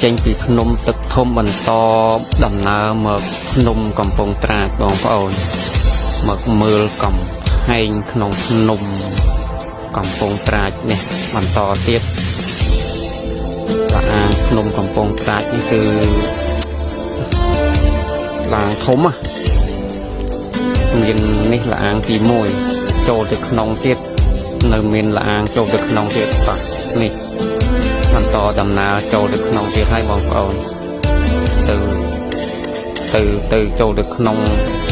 ចេញពីភ្នំទឹកធំបន្តដំណើរមកភ្នំកំពង់ត្រាចបងប្អូនមកមើលកំហែងក្នុងភ្នំកំពង់ត្រាចនេះបន្តទៀតឡានភ្នំកំពង់ត្រាចនេះគឺឡានធំមាននេះឡានទី1ចូលទៅក្នុងទៀតនៅមានឡានចូលទៅក្នុងទៀតបាទនេះបន្តដំណើរចូលទៅក្នុងទៀតហើយបងប្អូនទៅចូលទៅក្នុង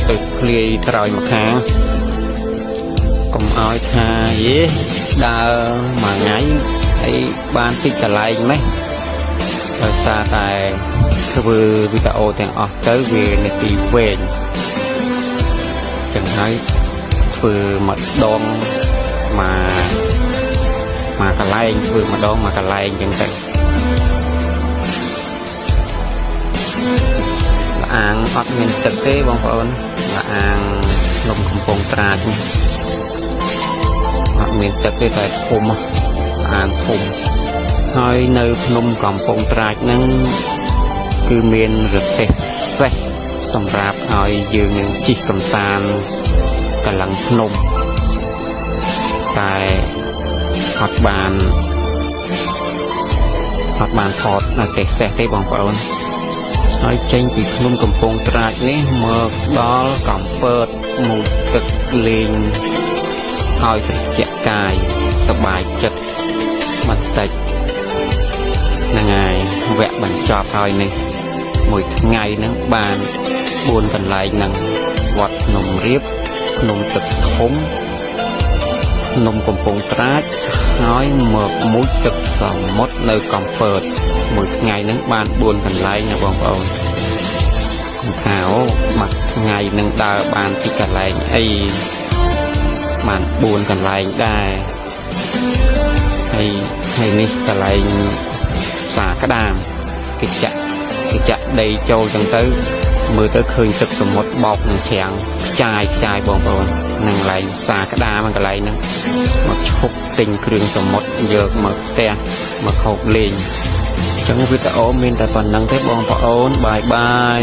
ទៅឃ្លាយត្រើយមកខាងកុំឲ្យថាយេដើរមួយថ្ងៃហើយបានតិចកន្លែងនេះដោយសារតែធ្វើវីដេអូទាំងអស់ទៅវានាទីវែងចឹងហើយធ្វើម្ដងមកកន្លែងធ្វើម្ដងមកកន្លែងចឹងទៅអាងអត់មានទឹកទេបងប្អូនអាងភ្នំកំពង់ត្រាចអត់មានទឹកទេតែធំអាងធំហើយនៅភ្នំកំពង់ត្រាចហ្នឹងគឺមានរទេះសេះសម្រាប់ឲ្យយើងនឹងជិះកំសាន្តកន្លងភ្នំតែអត់បានថតនៅទេសសេះទេបងប្អូនហើយចេញពីភ្នំកំពង់ត្រាចនេះមកដល់កំពើតមួយទឹកលេងឲ្យត្រជាក់កាយសប្បាយចិត្តបន្តិចហ្នឹងហើយវគ្គបញ្ចប់ហើយនេះមួយថ្ងៃហ្នឹងបាន4កន្លែងហ្នឹងវត្តភ្នំរៀបភ្នំទឹកធំភ្នំកំពង់ត្រាចហើយមកមួយទឹកសមុទ្រនៅកំពើតមួយថ្ងៃហ្នឹងបាន4កន្លែងណាបងប្អូនខ្ញុំថាមួយថ្ងៃហ្នឹងដើរបានពីកន្លែងអីបាន4កន្លែងដែរហើយនេះកន្លែងផ្សារក្តាមគេចាក់ដីចូលចឹងទៅមើលទៅឃើញទឹកសមុទ្របោកនឹងច្រាំងខ្ចាយបងប្អូននឹងកន្លែងផ្សារក្តាមកន្លែងហ្នឹងមកឈប់ទិញគ្រឿងសមុទ្រយកមកផ្ទះមកហូបលេងអញ្ចឹងវីដេអូមានតែប៉ុណ្្នឹងទេបងប្អូនបាយ